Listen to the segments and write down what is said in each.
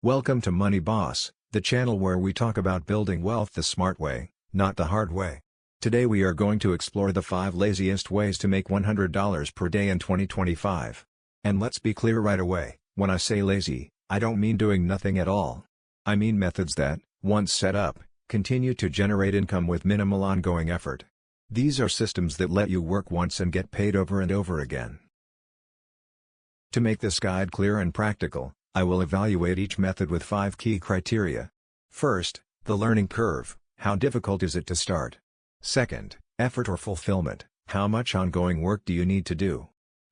Welcome to Money Boss, the channel where we talk about building wealth the smart way, not the hard way. Today we are going to explore the 5 laziest ways to make $100 per day in 2025. And let's be clear right away, when I say lazy, I don't mean doing nothing at all. I mean methods that, once set up, continue to generate income with minimal ongoing effort. These are systems that let you work once and get paid over and over again. To make this guide clear and practical, I will evaluate each method with 5 key criteria. First, the learning curve, how difficult is it to start? Second, effort or fulfillment, how much ongoing work do you need to do?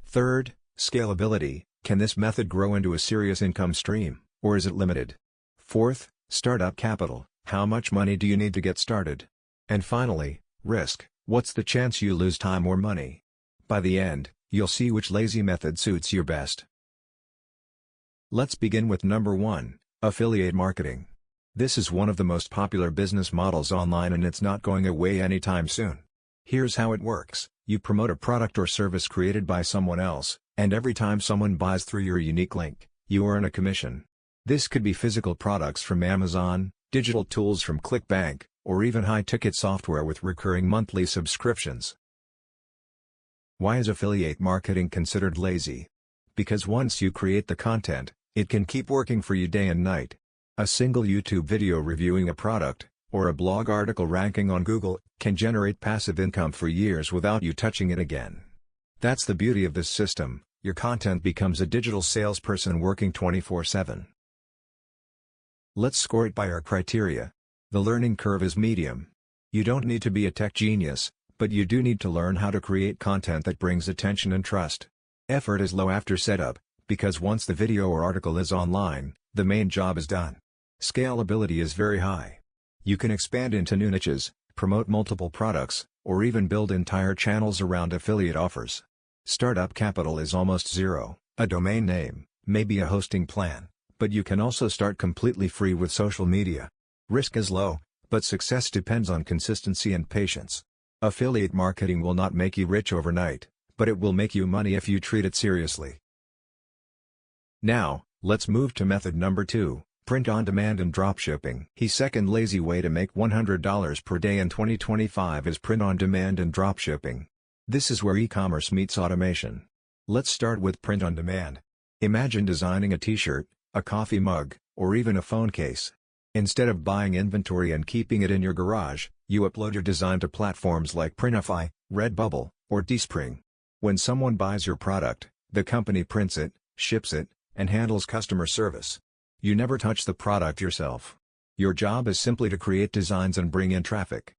Third, scalability, can this method grow into a serious income stream, or is it limited? Fourth, startup capital, how much money do you need to get started? And finally, risk, what's the chance you lose time or money? By the end, you'll see which lazy method suits you best. Let's begin with number 1, affiliate marketing. This is one of the most popular business models online and it's not going away anytime soon. Here's how it works, you promote a product or service created by someone else, and every time someone buys through your unique link, you earn a commission. This could be physical products from Amazon, digital tools from ClickBank, or even high-ticket software with recurring monthly subscriptions. Why is affiliate marketing considered lazy? Because once you create the content, it can keep working for you day and night. A single YouTube video reviewing a product, or a blog article ranking on Google, can generate passive income for years without you touching it again. That's the beauty of this system, your content becomes a digital salesperson working 24/7. Let's score it by our criteria. The learning curve is medium. You don't need to be a tech genius, but you do need to learn how to create content that brings attention and trust. Effort is low after setup, because once the video or article is online, the main job is done. Scalability is very high. You can expand into new niches, promote multiple products, or even build entire channels around affiliate offers. Startup capital is almost zero, a domain name, maybe a hosting plan, but you can also start completely free with social media. Risk is low, but success depends on consistency and patience. Affiliate marketing will not make you rich overnight, but it will make you money if you treat it seriously. Now, let's move to method number 2, print on demand and dropshipping. The second lazy way to make $100 per day in 2025 is print on demand and dropshipping. This is where e-commerce meets automation. Let's start with print on demand. Imagine designing a t-shirt, a coffee mug, or even a phone case. Instead of buying inventory and keeping it in your garage, you upload your design to platforms like Printify, Redbubble, or Teespring. When someone buys your product, the company prints it, ships it, and handles customer service. You never touch the product yourself. Your job is simply to create designs and bring in traffic.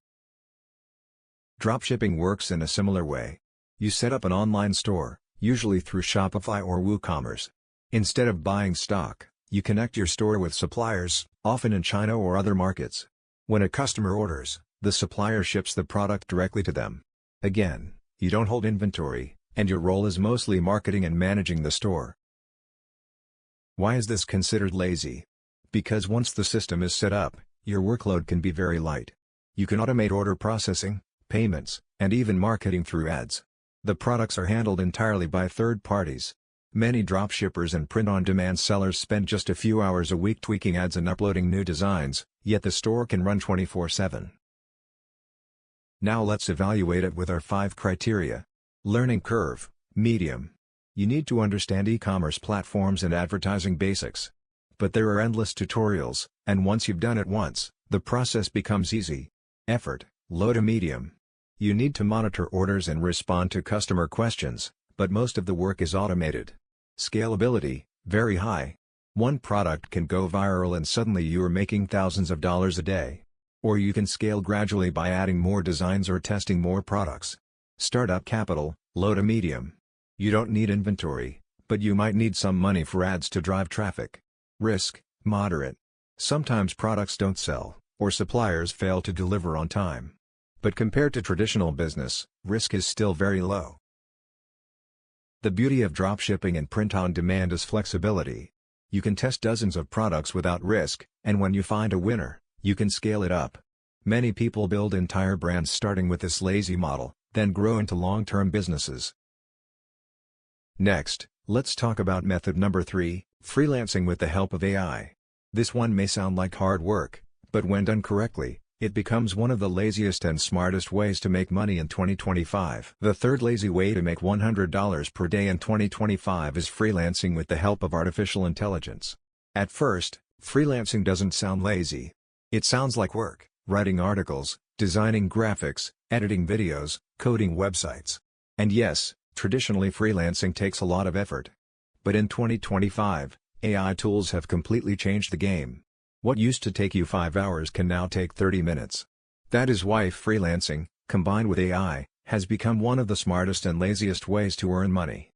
Dropshipping works in a similar way. You set up an online store, usually through Shopify or WooCommerce. Instead of buying stock, you connect your store with suppliers, often in China or other markets. When a customer orders, the supplier ships the product directly to them. Again, you don't hold inventory, and your role is mostly marketing and managing the store. Why is this considered lazy? Because once the system is set up, your workload can be very light. You can automate order processing, payments, and even marketing through ads. The products are handled entirely by third parties. Many dropshippers and print-on-demand sellers spend just a few hours a week tweaking ads and uploading new designs, yet the store can run 24/7. Now let's evaluate it with our 5 criteria. Learning curve, medium. You need to understand e-commerce platforms and advertising basics. But there are endless tutorials, and once you've done it once, the process becomes easy. Effort, low to medium. You need to monitor orders and respond to customer questions, but most of the work is automated. Scalability, very high. One product can go viral and suddenly you are making thousands of dollars a day. Or you can scale gradually by adding more designs or testing more products. Startup capital, low to medium. You don't need inventory, but you might need some money for ads to drive traffic. Risk, moderate. Sometimes products don't sell, or suppliers fail to deliver on time. But compared to traditional business, risk is still very low. The beauty of dropshipping and print-on-demand is flexibility. You can test dozens of products without risk, and when you find a winner, you can scale it up. Many people build entire brands starting with this lazy model, then grow into long-term businesses. Next, let's talk about method number 3, freelancing with the help of AI. This one may sound like hard work, but when done correctly, it becomes one of the laziest and smartest ways to make money in 2025. The third lazy way to make $100 per day in 2025 is freelancing with the help of artificial intelligence. At first, freelancing doesn't sound lazy. It sounds like work, writing articles, designing graphics, editing videos, coding websites. And yes, traditionally freelancing takes a lot of effort. But in 2025, AI tools have completely changed the game. What used to take you 5 hours can now take 30 minutes. That is why freelancing, combined with AI, has become one of the smartest and laziest ways to earn money.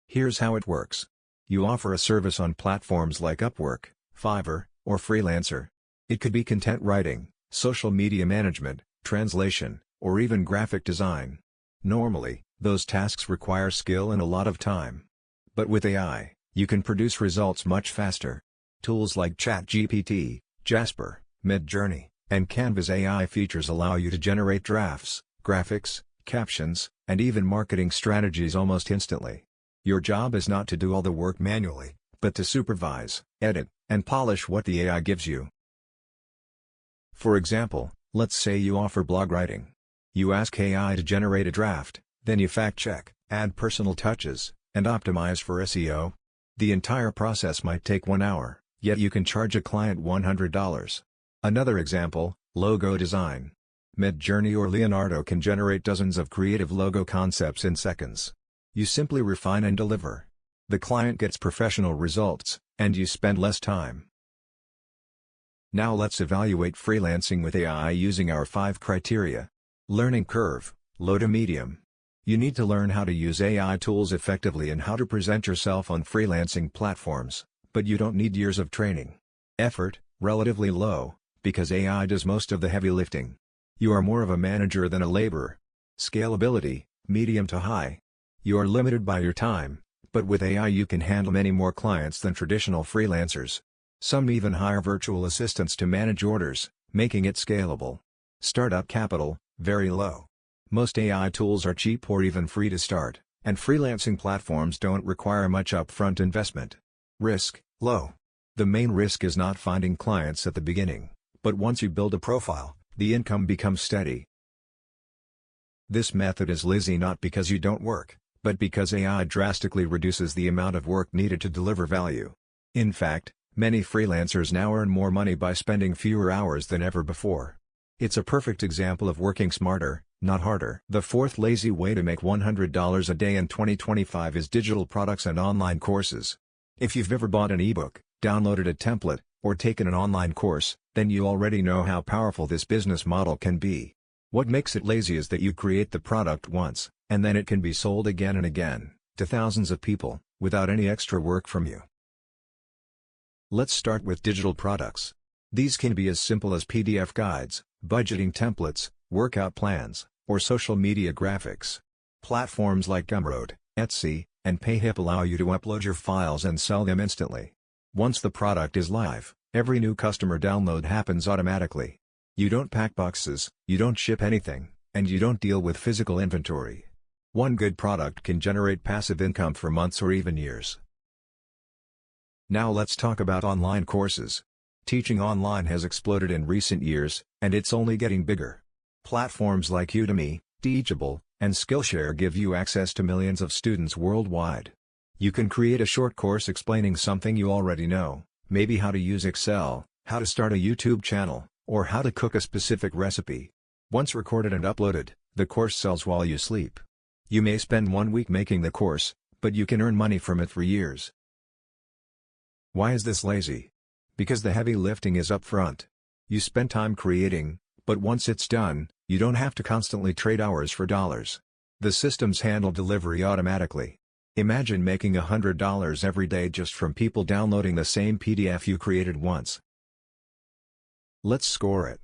Here's how it works. You offer a service on platforms like Upwork, Fiverr, or Freelancer. It could be content writing, social media management, translation, or even graphic design. Normally, those tasks require skill and a lot of time. But with AI, you can produce results much faster. Tools like ChatGPT, Jasper, Midjourney, and Canva's AI features allow you to generate drafts, graphics, captions, and even marketing strategies almost instantly. Your job is not to do all the work manually, but to supervise, edit, and polish what the AI gives you. For example, let's say you offer blog writing. You ask AI to generate a draft, then you fact-check, add personal touches, and optimize for SEO. The entire process might take 1 hour. Yet you can charge a client $100. Another example, logo design. Midjourney or Leonardo can generate dozens of creative logo concepts in seconds. You simply refine and deliver. The client gets professional results, and you spend less time. Now let's evaluate freelancing with AI using our 5 criteria. Learning curve, low to medium. You need to learn how to use AI tools effectively and how to present yourself on freelancing platforms. But you don't need years of training. Effort, relatively low, because AI does most of the heavy lifting. You are more of a manager than a laborer. Scalability, medium to high. You are limited by your time, but with AI you can handle many more clients than traditional freelancers. Some even hire virtual assistants to manage orders, making it scalable. Startup capital, very low. Most AI tools are cheap or even free to start, and freelancing platforms don't require much upfront investment. Risk, low. The main risk is not finding clients at the beginning, but once you build a profile, the income becomes steady. This method is lazy not because you don't work, but because AI drastically reduces the amount of work needed to deliver value. In fact, many freelancers now earn more money by spending fewer hours than ever before. It's a perfect example of working smarter, not harder. The fourth lazy way to make $100 a day in 2025 is digital products and online courses. If you've ever bought an ebook, downloaded a template, or taken an online course, then you already know how powerful this business model can be. What makes it lazy is that you create the product once, and then it can be sold again and again, to thousands of people, without any extra work from you. Let's start with digital products. These can be as simple as PDF guides, budgeting templates, workout plans, or social media graphics. Platforms like Gumroad, Etsy, and Payhip allow you to upload your files and sell them instantly. Once the product is live, every new customer download happens automatically. You don't pack boxes, you don't ship anything, and you don't deal with physical inventory. One good product can generate passive income for months or even years. Now let's talk about online courses. Teaching online has exploded in recent years, and it's only getting bigger. Platforms like Udemy, Teachable, and Skillshare give you access to millions of students worldwide. You can create a short course explaining something you already know, maybe how to use Excel, how to start a YouTube channel, or how to cook a specific recipe. Once recorded and uploaded, the course sells while you sleep. You may spend 1 week making the course, but you can earn money from it for years. Why is this lazy? Because the heavy lifting is up front. You spend time creating, but once it's done, you don't have to constantly trade hours for dollars. The systems handle delivery automatically. Imagine making $100 every day just from people downloading the same PDF you created once. Let's score it.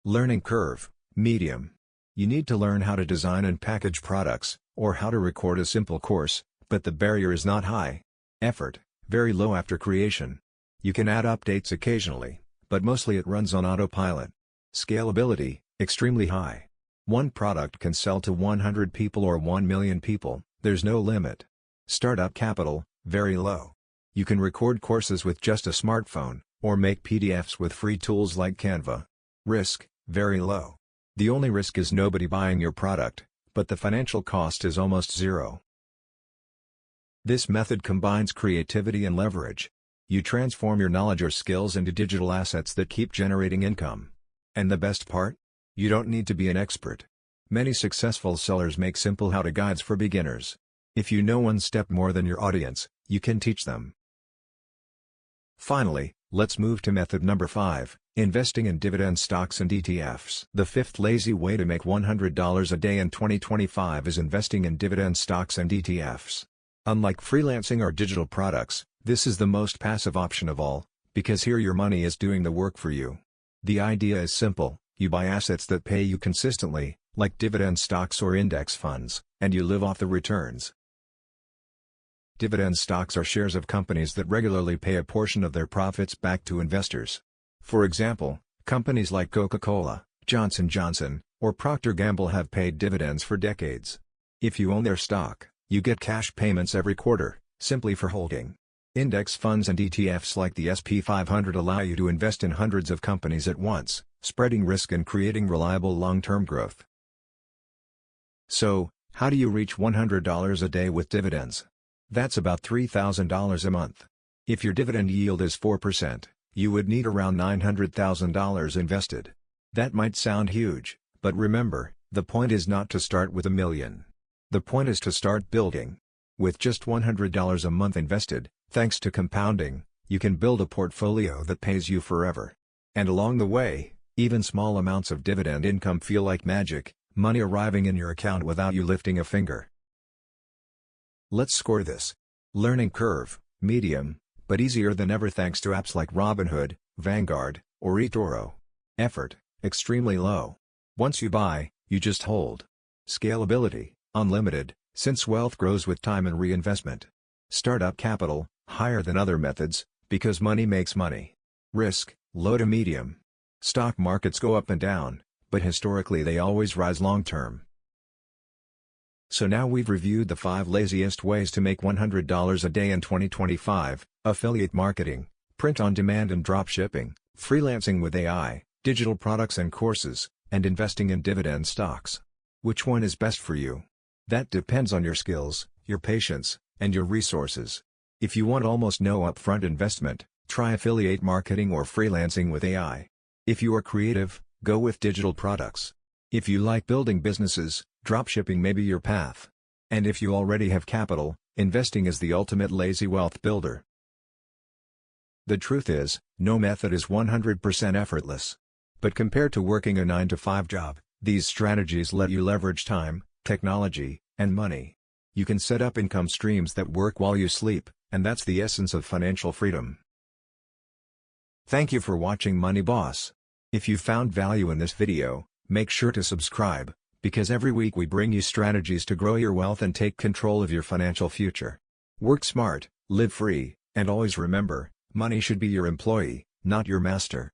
Learning curve, medium. You need to learn how to design and package products, or how to record a simple course, but the barrier is not high. Effort, very low after creation. You can add updates occasionally, but mostly it runs on autopilot. Scalability, extremely high. One product can sell to 100 people or 1 million people, there's no limit. Startup capital, very low. You can record courses with just a smartphone, or make PDFs with free tools like Canva. Risk, very low. The only risk is nobody buying your product, but the financial cost is almost zero. This method combines creativity and leverage. You transform your knowledge or skills into digital assets that keep generating income. And the best part? You don't need to be an expert. Many successful sellers make simple how-to guides for beginners. If you know one step more than your audience, you can teach them. Finally, let's move to method number 5, investing in dividend stocks and ETFs. The fifth lazy way to make $100 a day in 2025 is investing in dividend stocks and ETFs. Unlike freelancing or digital products, this is the most passive option of all, because here your money is doing the work for you. The idea is simple: you buy assets that pay you consistently, like dividend stocks or index funds, and you live off the returns. Dividend stocks are shares of companies that regularly pay a portion of their profits back to investors. For example, companies like Coca-Cola, Johnson & Johnson, or Procter & Gamble have paid dividends for decades. If you own their stock, you get cash payments every quarter, simply for holding. Index funds and ETFs like the S&P 500 allow you to invest in hundreds of companies at once, spreading risk and creating reliable long-term growth. So, how do you reach $100 a day with dividends? That's about $3,000 a month. If your dividend yield is 4%, you would need around $900,000 invested. That might sound huge, but remember, the point is not to start with $1 million. The point is to start building. With just $100 a month invested, thanks to compounding, you can build a portfolio that pays you forever. And along the way, even small amounts of dividend income feel like magic, money arriving in your account without you lifting a finger. Let's score this. Learning curve, medium, but easier than ever thanks to apps like Robinhood, Vanguard, or eToro. Effort, extremely low. Once you buy, you just hold. Scalability, unlimited, since wealth grows with time and reinvestment. Startup capital, higher than other methods, because money makes money. Risk, low to medium. Stock markets go up and down, but historically they always rise long-term. So now we've reviewed the 5 laziest ways to make $100 a day in 2025, affiliate marketing, print on demand and drop shipping, freelancing with AI, digital products and courses, and investing in dividend stocks. Which one is best for you? That depends on your skills, your patience, and your resources. If you want almost no upfront investment, try affiliate marketing or freelancing with AI. If you are creative, go with digital products. If you like building businesses, dropshipping may be your path. And if you already have capital, investing is the ultimate lazy wealth builder. The truth is, no method is 100% effortless. But compared to working a 9-to-5 job, these strategies let you leverage time, technology, and money. You can set up income streams that work while you sleep, and that's the essence of financial freedom. Thank you for watching Money Boss. If you found value in this video, make sure to subscribe, because every week we bring you strategies to grow your wealth and take control of your financial future. Work smart, live free, and always remember, money should be your employee, not your master.